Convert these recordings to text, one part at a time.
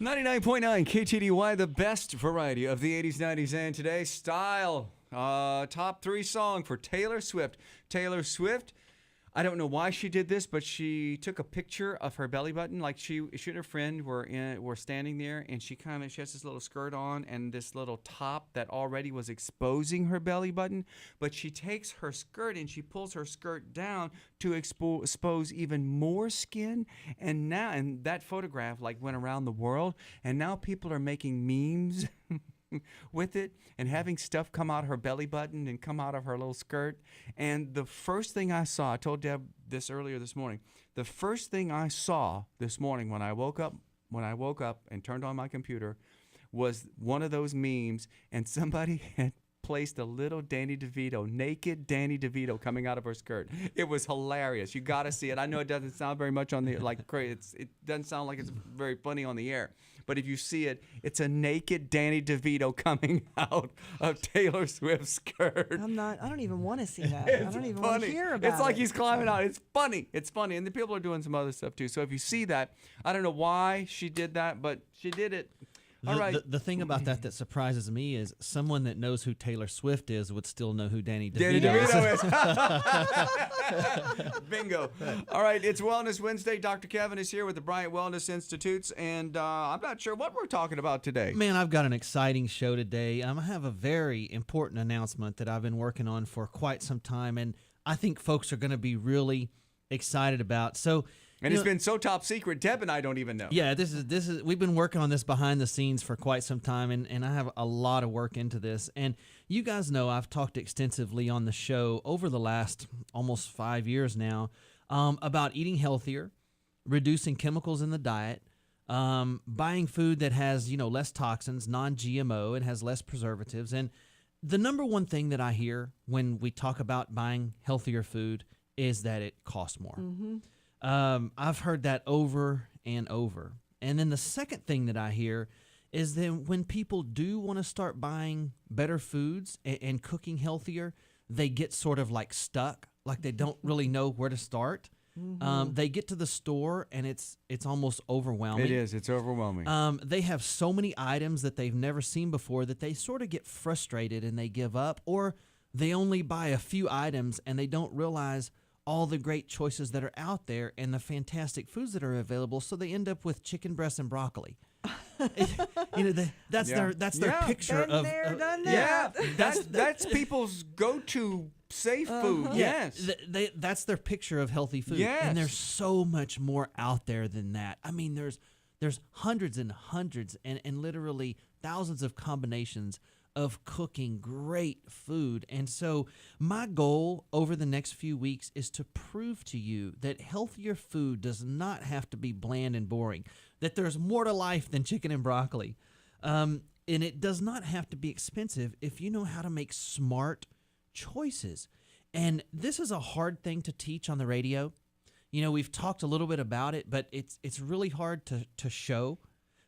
99.9 KTDY, the best variety of the 80s, 90s, and today. Style. Top 3 song for Taylor Swift. Taylor Swift, I don't know why she did this, but she took a picture of her belly button. Like she and her friend were standing there, and she has this little skirt on and this little top that already was exposing her belly button. But she takes her skirt and she pulls her skirt down to expose even more skin. And that photograph went around the world, and now people are making memes with it and having stuff come out of her belly button and come out of her little skirt. And the first thing I saw, I told Deb this earlier this morning, the first thing I saw this morning when I woke up and turned on my computer was one of those memes, and somebody had placed a little naked Danny DeVito coming out of her skirt. It was hilarious. You got to see it. I know it doesn't sound very much on the it doesn't sound like it's very funny on the air. But if you see it, it's a naked Danny DeVito coming out of Taylor Swift's skirt. I don't even want to see that. I don't even want to hear about it. It's like he's climbing out. It's funny. It's funny. And the people are doing some other stuff too. So if you see that, I don't know why she did that, but she did it. All right. The thing about that surprises me is someone that knows who Taylor Swift is would still know who Danny DeVito is. Bingo. All right, it's Wellness Wednesday. Dr. Kevin is here with the Bryant Wellness Institutes, and I'm not sure what we're talking about today. Man, I've got an exciting show today. I have a very important announcement that I've been working on for quite some time, and I think folks are going to be really excited about. And it's been so top secret, Deb and I don't even know. Yeah, this is we've been working on this behind the scenes for quite some time, and I have a lot of work into this. And you guys know I've talked extensively on the show over the last almost 5 years now about eating healthier, reducing chemicals in the diet, buying food that has less toxins, non-GMO, and has less preservatives. And the number one thing that I hear when we talk about buying healthier food is that it costs more. Mm-hmm. I've heard that over and over. And then the second thing that I hear is that when people do want to start buying better foods and cooking healthier, they get sort of stuck, like they don't really know where to start. Mm-hmm. They get to the store and it's almost overwhelming. It is. It's overwhelming. They have so many items that they've never seen before that they sort of get frustrated and they give up, or they only buy a few items and they don't realize all the great choices that are out there and the fantastic foods that are available, so they end up with chicken breasts and broccoli. That's their picture Been of there, done yeah. that. That's people's go-to safe food. Yes, that's their picture of healthy food. Yes. And there's so much more out there than that. I mean, there's hundreds and hundreds and literally thousands of combinations of cooking great food. And so my goal over the next few weeks is to prove to you that healthier food does not have to be bland and boring, that there's more to life than chicken and broccoli. And it does not have to be expensive if you know how to make smart choices. And this is a hard thing to teach on the radio. We've talked a little bit about it, but it's really hard to show.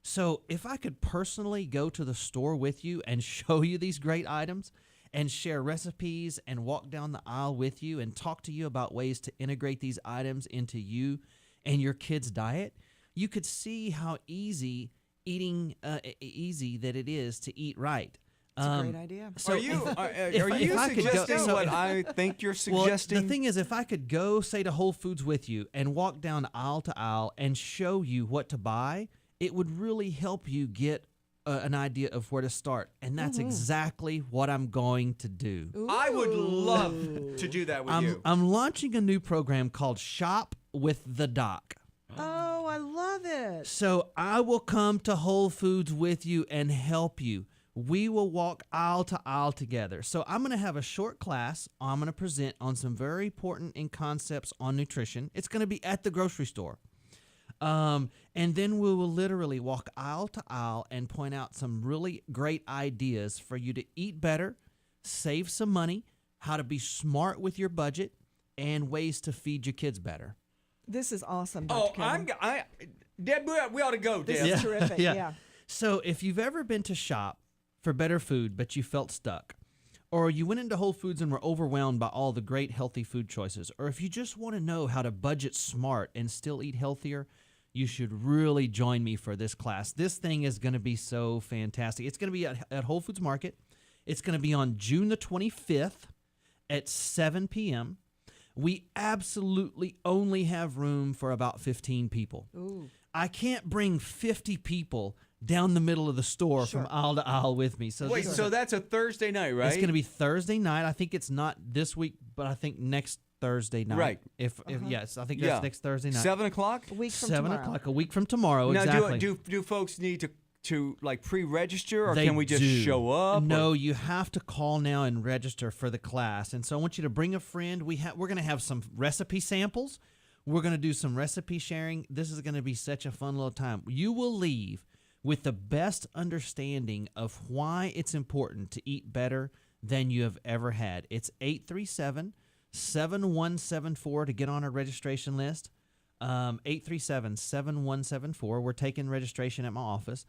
So if I could personally go to the store with you and show you these great items and share recipes and walk down the aisle with you and talk to you about ways to integrate these items into you and your kids' diet, you could see how easy that it is to eat right. It's a great idea. So are you suggesting what I think you're suggesting? Well, the thing is, if I could go, say, to Whole Foods with you and walk down aisle to aisle and show you what to buy, it would really help you get an idea of where to start. And that's exactly what I'm going to do. Ooh. I would love to do that with you. I'm launching a new program called Shop with the Doc. Oh, I love it. So I will come to Whole Foods with you and help you. We will walk aisle to aisle together. So I'm going to have a short class. I'm going to present on some very important concepts on nutrition. It's going to be at the grocery store. And then we will literally walk aisle to aisle and point out some really great ideas for you to eat better, save some money, how to be smart with your budget, and ways to feed your kids better. This is awesome, Dr. Kevin. Deb, we ought to go, Deb. This is terrific, yeah. So if you've ever been to shop for better food, but you felt stuck, or you went into Whole Foods and were overwhelmed by all the great healthy food choices, or if you just want to know how to budget smart and still eat healthier, you should really join me for this class. This thing is going to be so fantastic. It's going to be at Whole Foods Market. It's going to be on June the 25th at 7 p.m. We absolutely only have room for about 15 people. Ooh. I can't bring 50 people down the middle of the store Sure. from aisle to aisle with me. So Wait, so that's a Thursday night, right? it's going to be Thursday night. I think it's not this week, but I think next Thursday night. Right. If yes, I think that's next Thursday night. 7 o'clock? A week from 7 tomorrow. o'clock, a week from tomorrow. Now, exactly. do folks need to like pre-register, or They can we just do. show up? No, you have to call now and register for the class. And so I want you to bring a friend. We're going to have some recipe samples. We're going to do some recipe sharing. This is going to be such a fun little time. You will leave with the best understanding of why it's important to eat better than you have ever had. It's 837-7174 to get on our registration list. 837-7174. We're taking registration at my office.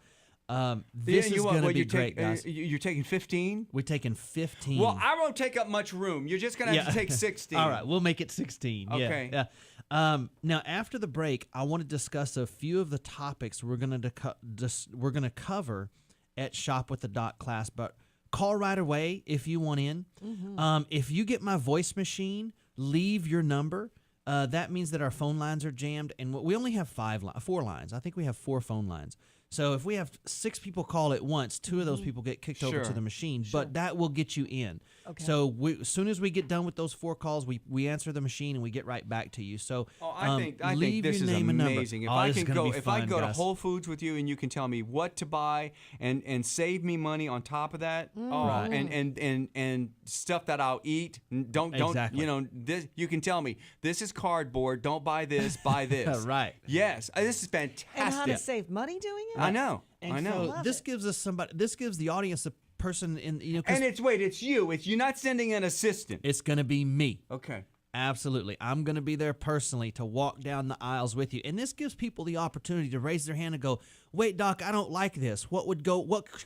This is going to be great, guys. You're taking 15? We're taking 15. Well, I won't take up much room. You're just going to have to take 16. All right, we'll make it 16. Okay. Yeah. Now, after the break, I want to discuss a few of the topics we're going to cover at Shop with the Doc class. But call right away if you want in. Mm-hmm. If you get my voice machine, leave your number. That means that our phone lines are jammed, and we only have 4 lines. I think we have 4 phone lines. So if we have 6 people call at once, 2 of those people get kicked over to the machine, but that will get you in. Okay. So as soon as we get done with those 4 calls, we answer the machine and we get right back to you. So I think leave this your is name and number. amazing. If Oh, I this is can gonna go, be if fun, I go to guys. Whole Foods with you and you can tell me what to buy and save me money on top of that, Right. and stuff that I'll eat. Don't Exactly. this, you can tell me this is cardboard. Don't buy this. Buy this. Right. Yes, this is fantastic. And how to save money doing it? I know. And I know. So this gives us this gives the audience a person in 'cause And it's you. You're not sending an assistant. it's going to be me. Okay. Absolutely. I'm going to be there personally to walk down the aisles with you. And this gives people the opportunity to raise their hand and go, "Wait, Doc, I don't like this. What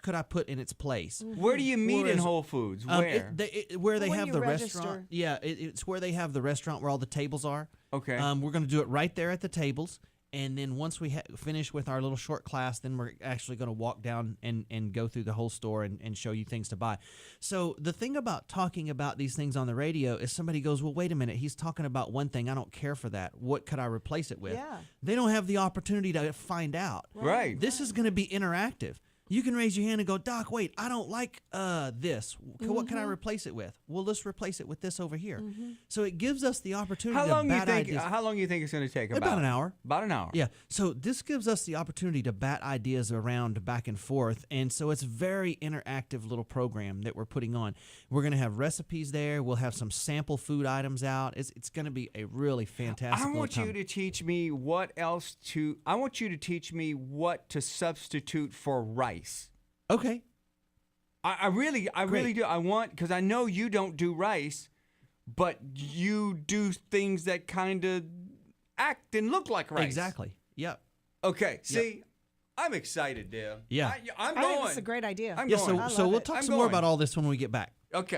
could I put in its place?" Where do you meet in Whereas, Whole Foods? Where? Where they When have you the register. restaurant. Yeah, it's where they have the restaurant where all the tables are. Okay. We're going to do it right there at the tables. And then once we finish with our little short class, then we're actually going to walk down and go through the whole store and show you things to buy. So the thing about talking about these things on the radio is somebody goes, "Well, wait a minute. He's talking about one thing. I don't care for that. What could I replace it with?" Yeah. They don't have the opportunity to find out. Right. This is going to be interactive. You can raise your hand and go, "Doc, wait, I don't like this. What can I replace it with?" Well, let's replace it with this over here. So it gives us the opportunity How to long bat ideas. How long you think it's going to take? About an hour. About an hour. Yeah. So this gives us the opportunity to bat ideas around back and forth. And so it's a very interactive little program that we're putting on. We're going to have recipes there. We'll have some sample food items out. It's going to be a really fantastic I want little you time. to teach me what to substitute for rice. Okay. I really do. I want, because I know you don't do rice, but you do things that kind of act and look like rice. Exactly. Yep. Okay. See, I'm excited, Dale. Yeah. I'm I going. think it's a great idea. I'm Yeah, going. I so love we'll it. talk I'm some more going. about all this when we get back. Okay.